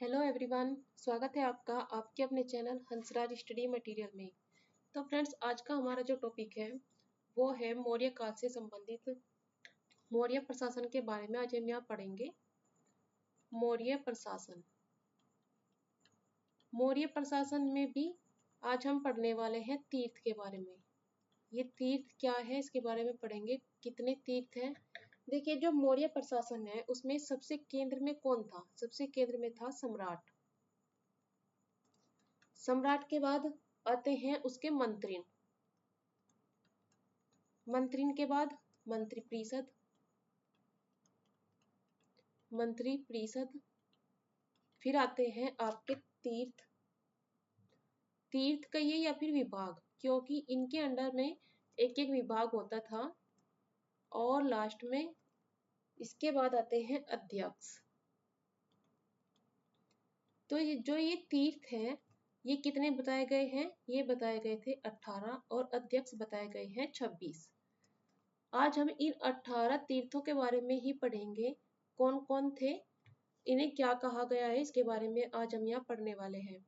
Hello everyone, स्वागत है आपका आपके अपने चैनल हंसराज स्टडी मटेरियल में। तो फ्रेंड्स, आज का हमारा जो टॉपिक है वो है मौर्य काल से संबंधित मौर्य प्रशासन के बारे में। आज हम यहाँ पढ़ेंगे मौर्य प्रशासन। मौर्य प्रशासन में भी आज हम पढ़ने वाले हैं तीर्थ के बारे में। ये तीर्थ क्या है इसके बारे में पढ़ेंगे, कितने तीर्थ हैं। देखिए, जो मौर्य प्रशासन है उसमें सबसे केंद्र में कौन था? सबसे केंद्र में था सम्राट। सम्राट के बाद आते हैं उसके मंत्री, मंत्री के बाद मंत्रिपरिषद, मंत्रिपरिषद, फिर आते हैं आपके तीर्थ। तीर्थ कहिए या फिर विभाग, क्योंकि इनके अंडर में एक एक विभाग होता था। और लास्ट में इसके बाद आते हैं अध्यक्ष। तो ये तीर्थ है, ये कितने बताए गए हैं? ये बताए गए थे 18 और अध्यक्ष बताए गए हैं 26। आज हम इन 18 तीर्थों के बारे में ही पढ़ेंगे। कौन कौन थे, इन्हें क्या कहा गया है, इसके बारे में आज हम यहाँ पढ़ने वाले हैं।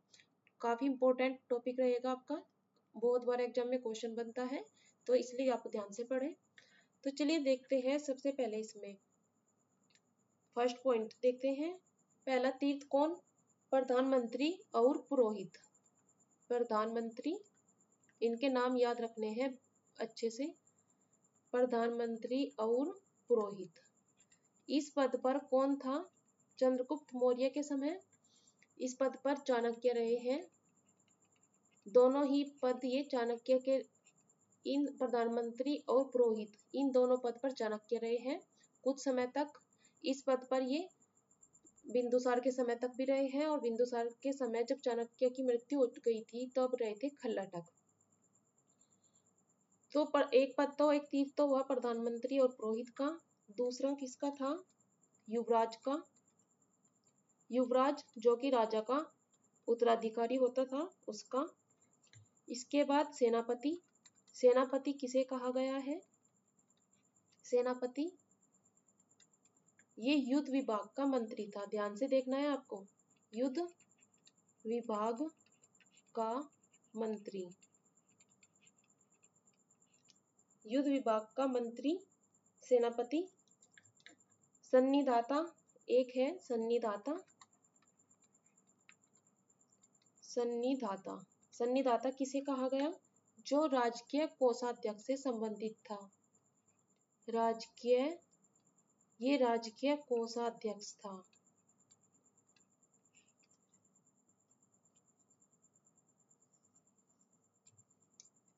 काफी इंपॉर्टेंट टॉपिक रहेगा आपका, बहुत बार एग्जाम में क्वेश्चन बनता है, तो इसलिए आप ध्यान से पढ़ें। तो चलिए देखते हैं। सबसे पहले इसमें फर्स्ट पॉइंट देखते हैं। पहला तीर्थ कौन? प्रधानमंत्री और पुरोहित। प्रधानमंत्री, इनके नाम याद रखने हैं अच्छे से। प्रधानमंत्री और पुरोहित। इस पद पर कौन था? चंद्रगुप्त मौर्य के समय इस पद पर चाणक्य रहे हैं। दोनों ही पद ये चाणक्य के, इन प्रधानमंत्री और पुरोहित इन दोनों पद पर चाणक्य रहे हैं कुछ समय तक। इस पद पर ये बिंदुसार के समय तक भी रहे हैं, और बिंदुसार के समय जब चाणक्य की मृत्यु हो गई थी तब रहे थे खल्लाटक। तो एक पद तो, एक तीर्थ तो हुआ प्रधानमंत्री और पुरोहित का। दूसरा किसका था? युवराज का। युवराज जो कि राजा का उत्तराधिकारी होता था, उसका। इसके बाद सेनापति। सेनापति किसे कहा गया है? सेनापति ये युद्ध विभाग का मंत्री था। ध्यान से देखना है आपको, युद्ध विभाग का मंत्री। युद्ध विभाग का मंत्री सेनापति। सन्निधाता एक है, सन्निधाता। सन्निधाता, सन्निधाता किसे कहा गया? जो राजकीय कोषाध्यक्ष से संबंधित था। राजकीय, ये राजकीय कोषाध्यक्ष था।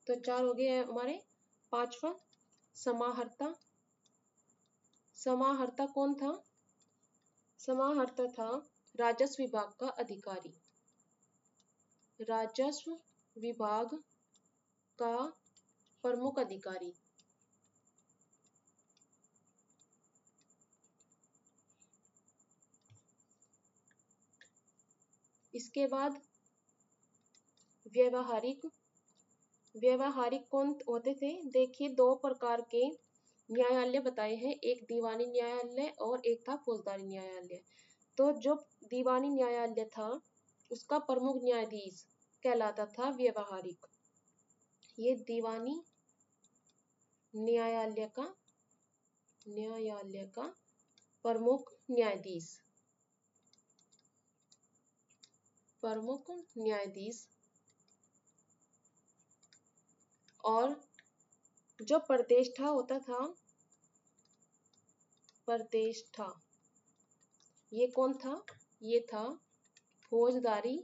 तो 4 हो गए हमारे। पांचवा समाहर्ता। समाहर्ता कौन था? समाहर्ता था राजस्व विभाग का अधिकारी। राजस्व विभाग का प्रमुख अधिकारी। इसके बाद व्यवहारिक। व्यवहारिक कौन होते थे? देखिए, 2 प्रकार के न्यायालय बताए हैं, एक दीवानी न्यायालय और एक था फौजदारी न्यायालय। तो जो दीवानी न्यायालय था उसका प्रमुख न्यायाधीश कहलाता था व्यवहारिक। ये दीवानी न्यायालय का प्रमुख न्यायाधीश, प्रमुख न्यायाधीश। और जो प्रतिष्ठा होता था, प्रतिष्ठा, ये कौन था? ये था फौजदारी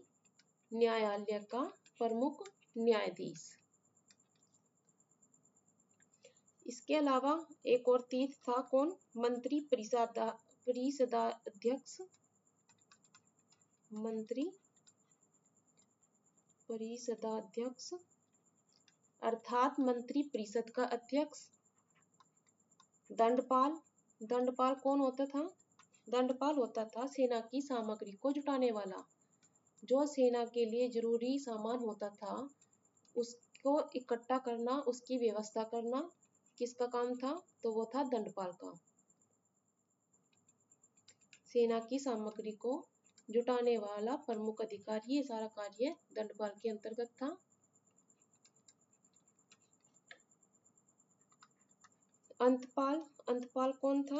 न्यायालय का प्रमुख न्यायाधीश। इसके अलावा एक और तीर्थ था, कौन? मंत्री परिषदाध्यक्ष। मंत्री परिषदाध्यक्ष अर्थात मंत्री परिषद का अध्यक्ष। दंडपाल। दंडपाल कौन होता था? दंडपाल होता था सेना की सामग्री को जुटाने वाला। जो सेना के लिए जरूरी सामान होता था उसको इकट्ठा करना, उसकी व्यवस्था करना किसका काम था? तो वो था दंडपाल का। सेना की सामग्री को जुटाने वाला प्रमुख अधिकारी, ये सारा कार्य दंडपाल के अंतर्गत था। अंतपाल, अंतपाल कौन था?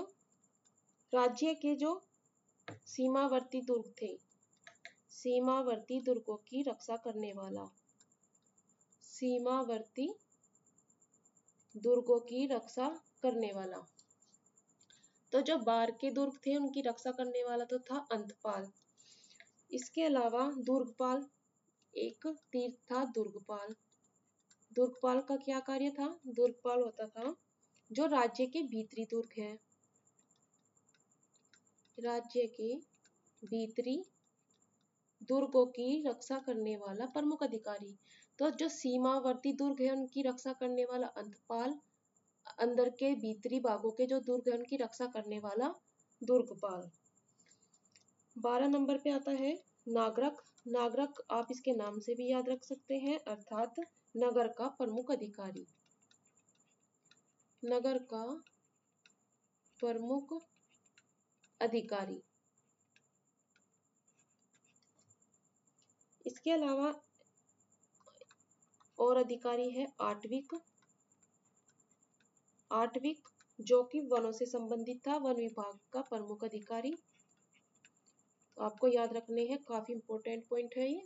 राज्य के जो सीमावर्ती दुर्ग थे, सीमावर्ती दुर्गों की रक्षा करने वाला, सीमावर्ती दुर्गों की रक्षा करने वाला। तो जो बार के दुर्ग थे उनकी रक्षा करने वाला तो था अंतपाल। इसके अलावा दुर्गपाल, एक तीर्थ था दुर्गपाल। दुर्गपाल का क्या कार्य था? दुर्गपाल होता था जो राज्य के भीतरी दुर्ग है, राज्य के भीतरी दुर्गों की रक्षा करने वाला प्रमुख अधिकारी। तो जो सीमावर्ती दुर्ग है उनकी रक्षा करने वाला अंतपाल, अंदर के भीतरी भागों के जो दुर्ग है उनकी रक्षा करने वाला दुर्गपाल। 12 नंबर पे आता है नागरक। नागरक आप इसके नाम से भी याद रख सकते हैं, अर्थात नगर का प्रमुख अधिकारी, नगर का प्रमुख अधिकारी। इसके अलावा और अधिकारी है आटविक। आटविक जो कि वनों से संबंधित था, वन विभाग का प्रमुख अधिकारी। तो आपको याद रखने हैं, काफी इंपॉर्टेंट पॉइंट है ये।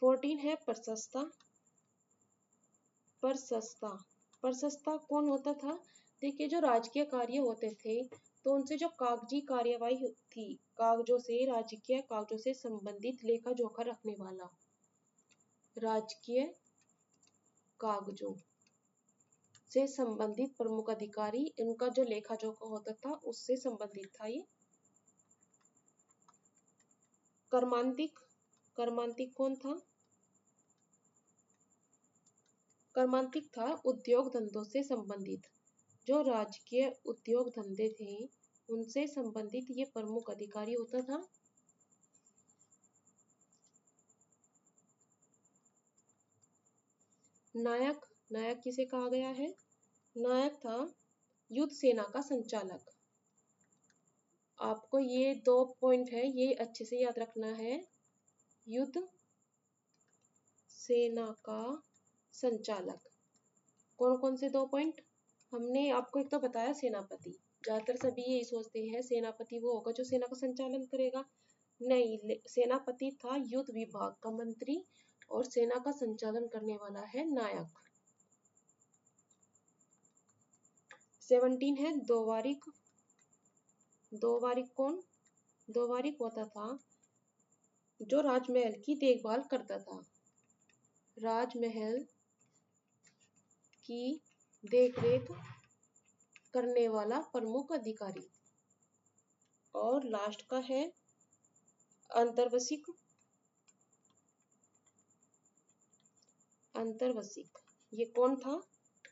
14 है प्रशस्ता। प्रशस्ता, प्रशस्ता कौन होता था? देखिए जो राजकीय कार्य होते थे तो उनसे जो कागजी कार्यवाही थी, कागजों से, राजकीय कागजों से संबंधित लेखा जोखा रखने वाला, राजकीय कागजों से संबंधित प्रमुख अधिकारी, इनका जो लेखा जोखा होता था उससे संबंधित था ये। कर्मांतिक, कर्मांतिक कौन था? कर्मांतिक था उद्योग धंधों से संबंधित, जो राजकीय उद्योग धंधे थे उनसे संबंधित ये प्रमुख अधिकारी होता था। नायक, नायक किसे कहा गया है? नायक था युद्ध सेना का संचालक। आपको ये 2 पॉइंट है, ये अच्छे से याद रखना है। युद्ध सेना का संचालक, कौन कौन से 2 पॉइंट? हमने आपको एक तो बताया सेनापति, ज्यादातर सभी यही सोचते हैं सेनापति वो होगा जो सेना का संचालन करेगा। नहीं, सेनापति था युद्ध विभाग का मंत्री और सेना का संचालन करने वाला है नायक। 17 है दोवारिक। दोवारिक कौन? दोवारिक होता था जो राजमहल की देखभाल करता था, राजमहल की देखरेख करने वाला प्रमुख अधिकारी। और लास्ट का है अंतर्वसिक। अंतर्वसिक ये कौन था?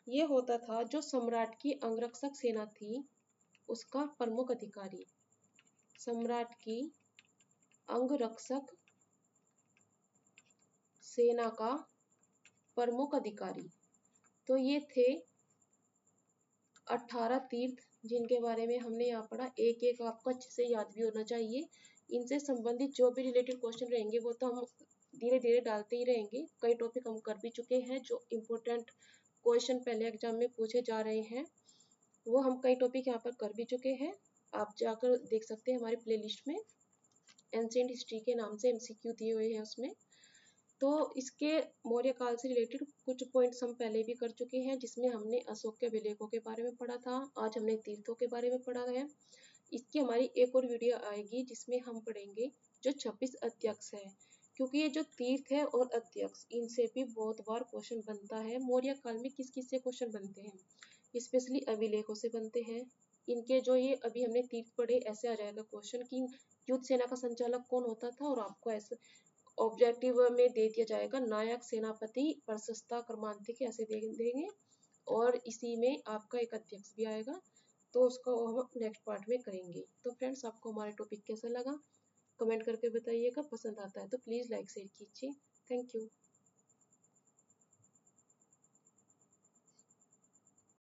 ये होता था जो सम्राट की अंगरक्षक सेना थी उसका प्रमुख अधिकारी, सम्राट की अंगरक्षक सेना का प्रमुख अधिकारी। तो ये थे 18 तीर्थ जिनके बारे में हमने यहाँ पढ़ा। एक एक आपको अच्छे से याद भी होना चाहिए। इनसे संबंधित जो भी रिलेटेड क्वेश्चन रहेंगे वो तो हम धीरे धीरे डालते ही रहेंगे। कई टॉपिक हम कर भी चुके हैं, जो इम्पोर्टेंट क्वेश्चन पहले एग्जाम में पूछे जा रहे हैं वो हम कई टॉपिक यहाँ पर कर भी चुके हैं। आप जाकर देख सकते हैं हमारे प्लेलिस्ट में, एंशिएंट हिस्ट्री के नाम से MCQ दिए हुए हैं उसमें। तो इसके मौर्य काल से रिलेटेड कुछ पॉइंट्स हम पहले भी कर चुके हैं, जिसमें हमने अशोक के अभिलेखों के बारे में पढ़ा था। आज हमने तीर्थों के बारे में पढ़ा है। इसकी हमारी एक और वीडियो आएगी जिसमें हम पढ़ेंगे जो 26 अध्यक्ष है, क्योंकि ये जो तीर्थ है और अध्यक्ष इनसे भी बहुत बार क्वेश्चन बनता है। मौर्य काल में किस किस से क्वेश्चन बनते हैं? स्पेशली अभिलेखों से बनते हैं। इनके जो ये अभी हमने तीर्थ पढ़े, ऐसे आ जाएगा क्वेश्चन कि युद्ध सेना का संचालक कौन होता था, और आपको ऐसे ऑब्जेक्टिव में दे दिया जाएगा नायक, सेनापति, प्रशस्ता, कर्मांतिक, ऐसे दे देंगे। और इसी में आपका एक अध्यक्ष भी आएगा, तो उसको हम नेक्स्ट पार्ट में करेंगे। तो फ्रेंड्स, आपको हमारा टॉपिक कैसा लगा कमेंट करके बताइएगा। पसंद आता है तो प्लीज़ लाइक शेयर कीजिए। Thank you.